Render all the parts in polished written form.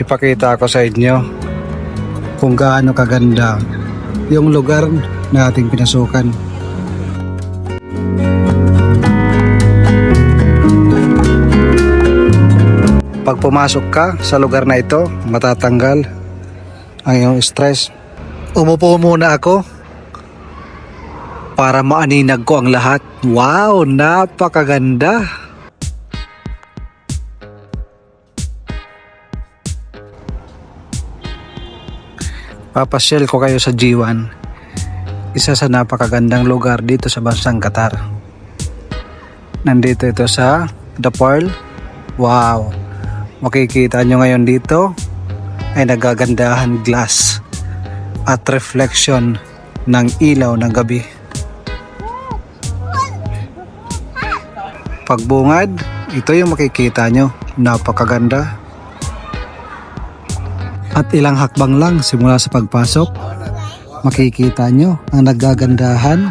ipakita ko sa inyo kung gaano kaganda yung lugar na ating pinasukan. Pag pumasok ka sa lugar na ito, matatanggal ang iyong stress. Umupo muna ako para maaninag ko ang lahat. Wow, napakaganda! Papasyal ko kayo sa G1, isa sa napakagandang lugar dito sa bansang Qatar. Nandito ito sa The Pearl. Wow! Makikita nyo ngayon dito ay nagagandahan glass at reflection ng ilaw ng gabi. Pagbungad, ito yung makikita nyo. Napakaganda. At ilang hakbang lang simula sa pagpasok, makikita nyo ang nagagandahan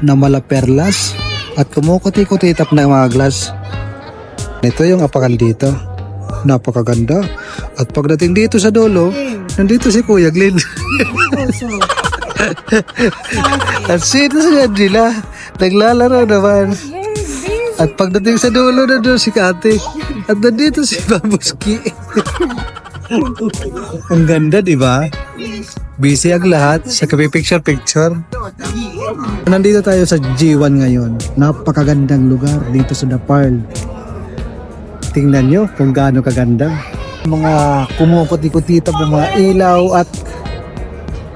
na malaperlas at kumukuti-kutitap ng mga glass. Ito yung apakan dito. Napakaganda. At pagdating dito sa dulo, nandito si Kuya Glenn. At sino si Angela? Naglalaro naman. At pagdating sa dulo, nandito si Kate. At nandito si Babuski. Ang ganda, di ba? Busy ang lahat sa picture. Nandito tayo sa G1 ngayon. Napakagandang lugar dito sa The Pearl. Tingnan nyo kung gaano kaganda. Mga kumukuti-kutitap ng mga ilaw at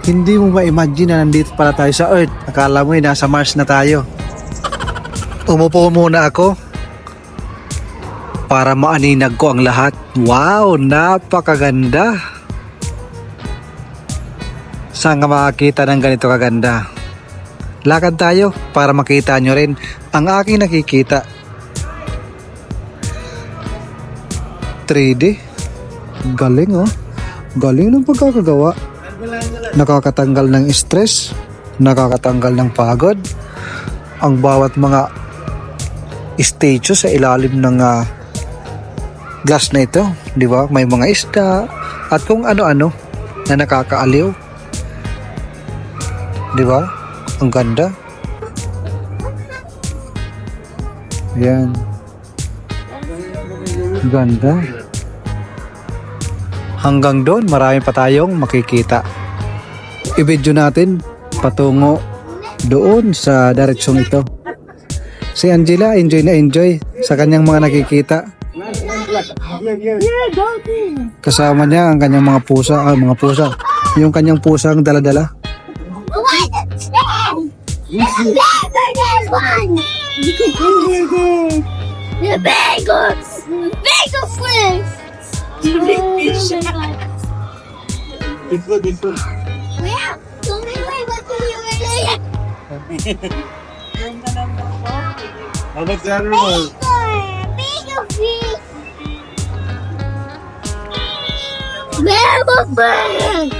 hindi mo ma-imagine na nandito pala tayo sa Earth. Akala mo nasa Mars na tayo. Umupo muna ako para maaninag ko ang lahat. Wow, napakaganda. Saan ka makakita ng ganito kaganda? Lakad tayo para makita nyo rin ang aking nakikita. 3D. Galing oh. Galing ng pagkakagawa. Nakakatanggal ng stress. Nakakatanggal ng pagod. Ang bawat mga statue sa ilalim ng glass na ito, di ba? May mga isda at kung ano-ano na nakakaaliw. Di ba? Ang ganda. Yan. Ganda. Hanggang doon, marami pa tayong makikita. I-video natin patungo doon sa direksyon ito. Si Angela, enjoy na enjoy sa kanyang mga nakikita. Kasama niya ang kanyang mga pusa. Yung kanyang pusang dala-dala. The bagels! Bagel flips! The big fish! It's good. Where? Don't make my butter your How about the other one? Bagel fish! Bagel fish!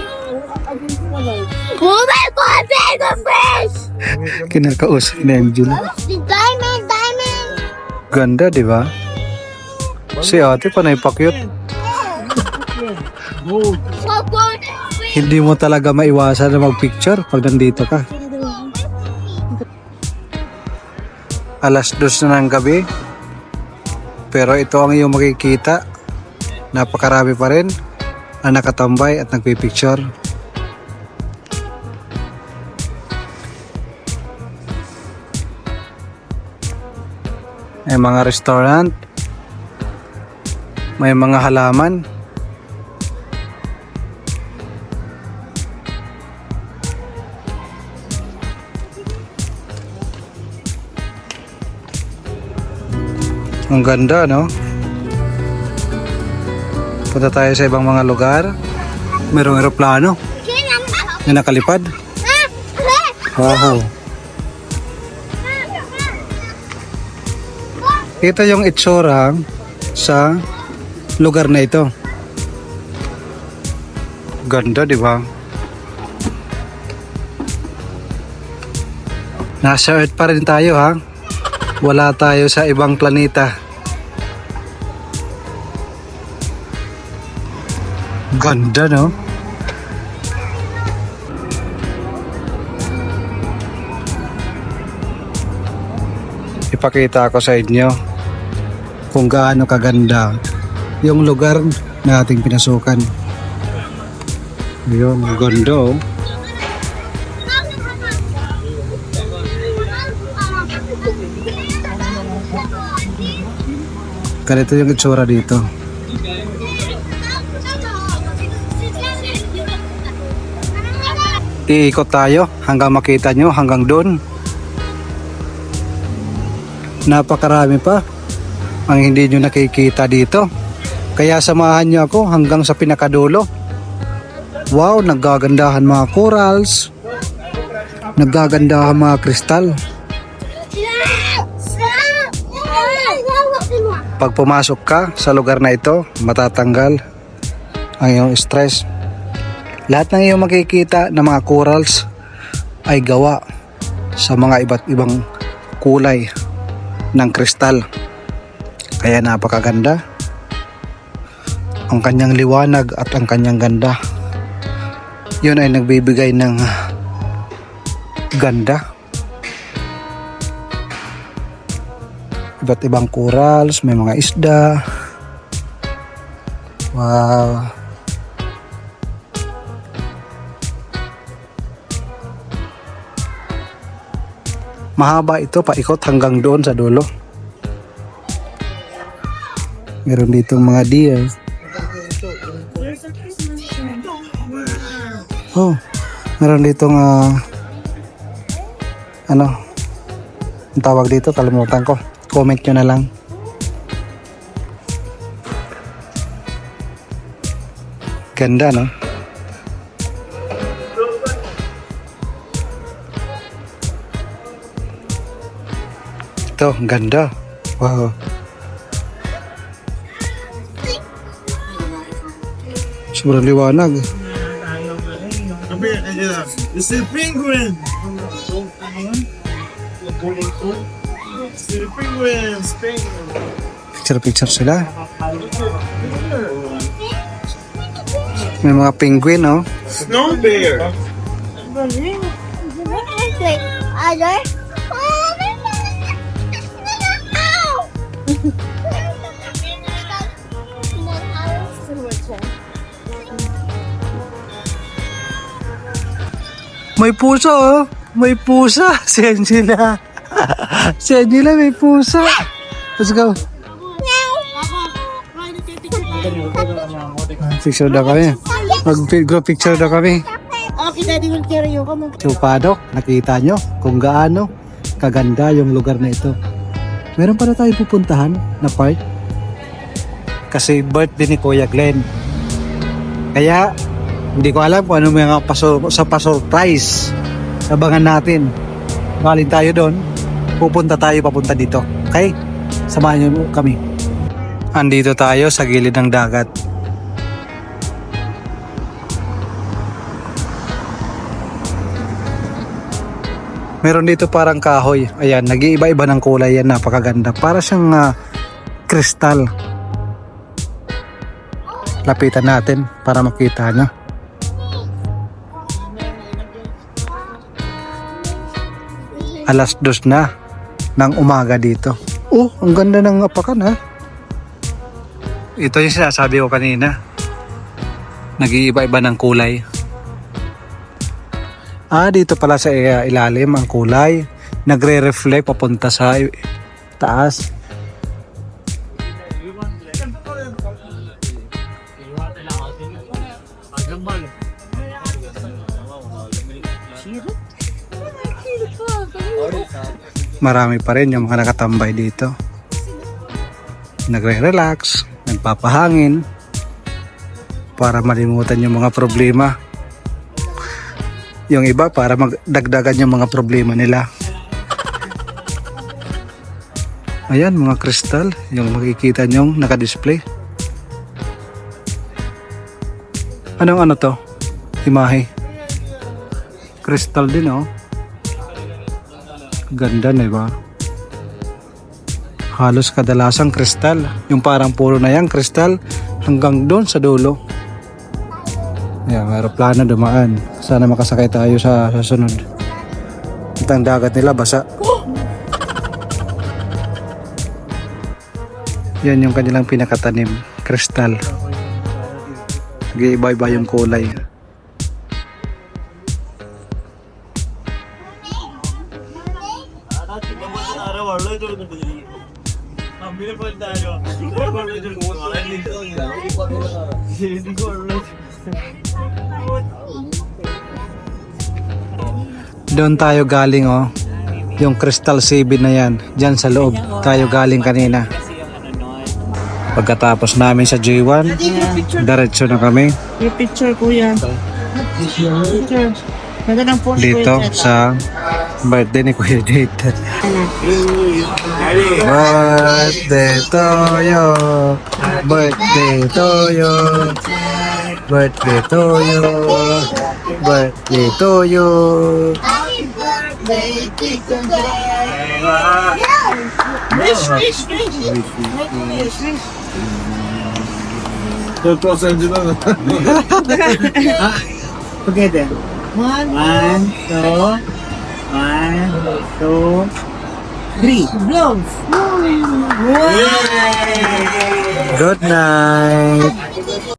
Oh my God, bagel fish! Kinakausap ni Angela. The diamond! Ganda, di ba? Si ate panay pakyut. So good! Hindi mo talaga maiwasan na magpicture pag nandito ka. Alas 2 na ng gabi. Pero ito ang iyong makikita. Napakarami pa rin na nakatambay at nagpipicture. May mga restaurant. May mga halaman. Ang ganda, no? Punta tayo sa ibang mga lugar. Mayroong eroplano na nakalipad. Wow. Ito yung itsura sa lugar na ito. Ganda, di ba? Nasa Earth pa rin tayo, ha? Wala tayo sa ibang planeta. Ganda, no? Ipakita ko sa inyo kung gaano kaganda yung lugar na ating pinasukan. Yun, ganda, oh. Ganito yung itsura dito. Iikot tayo hanggang makita nyo, hanggang doon. Napakarami pa ang hindi nyo nakikita dito. Kaya samahan nyo ako hanggang sa pinakadulo. Wow, nagagandahan mga corals. Nagagandahan mga kristal. Pag pumasok ka sa lugar na ito, matatanggal ang iyong stress. Lahat ng iyong makikita ng mga corals ay gawa sa mga iba't ibang kulay ng kristal. Kaya napakaganda ang kanyang liwanag at ang kanyang ganda. Yun ay nagbibigay ng ganda. Iba't ibang corals, may mga isda. Wow. Mahaba ito, paikot hanggang doon sa dulo. Meron ditong mga deer. Oh, meron ditong ano, ang tawag dito, kalimutan ko. Comment nyo na lang. Ganda, no? Ito, ganda. Wow. Sobrang liwanag. It's a penguin. Picture sila. May mga penguin, no? Snow bear. May pusa, oh. May pusa. Si Angela. Si Angela may pusa. Let's go. Picture daw kami. Mag-group picture daw kami. So, paano? Nakita nyo kung gaano kaganda yung lugar na ito. Meron pa na tayo pupuntahan na part. Kasi birthday ni Kuya Glenn. Kaya, hindi ko alam kung ano mga pa-surprise. Abangan natin. Galing tayo doon. Papunta dito. Okay? Samahan nyo kami. Andito tayo sa gilid ng dagat. Meron dito parang kahoy. Ayan, nag-iiba-iba ng kulay yan. Napakaganda. Para siyang kristal. Lapitan natin para makita nyo. Alas 2 na ng umaga dito. Oh, ang ganda ng apakan, ha. Ito yung sinasabi ko kanina. Nag-iiba-iba ng kulay. Dito pala sa ilalim ang kulay. Nagre-reflect papunta sa taas. Marami pa rin yung mga nakatambay dito. Nagre-relax, nagpapahangin para malimutan yung mga problema. Yung iba para magdagdagan yung mga problema nila. Ayan, mga kristal, yung makikita nyong nakadisplay. Anong ano to? Imahe. Kristal din, oh. Ganda, diba? Halos kadalasang kristal. Yung parang puro na yan kristal hanggang doon sa dulo. Yan, may aeroplano dumaan. Sana makasakay tayo sa sunod. At ang dagat nila basa. Yan yung kanilang pinakatanim, kristal. Nag-iiba-iba yung kulay. Doon tayo galing oh. Yung Crystal CB na yan. Diyan sa loob tayo galing kanina. Pagkatapos namin sa J1, diretso na kami Yung picture, kuya. Picture. Ganda ng phone, dito kuya. sa birthday ni Kuya Date. Birthday to you. Birthday to you. Birthday to you. Birthday to you. Happy birthday to today. Wish, wish, wish. Wish, wish. Together. One, two, three. Blow. Good night.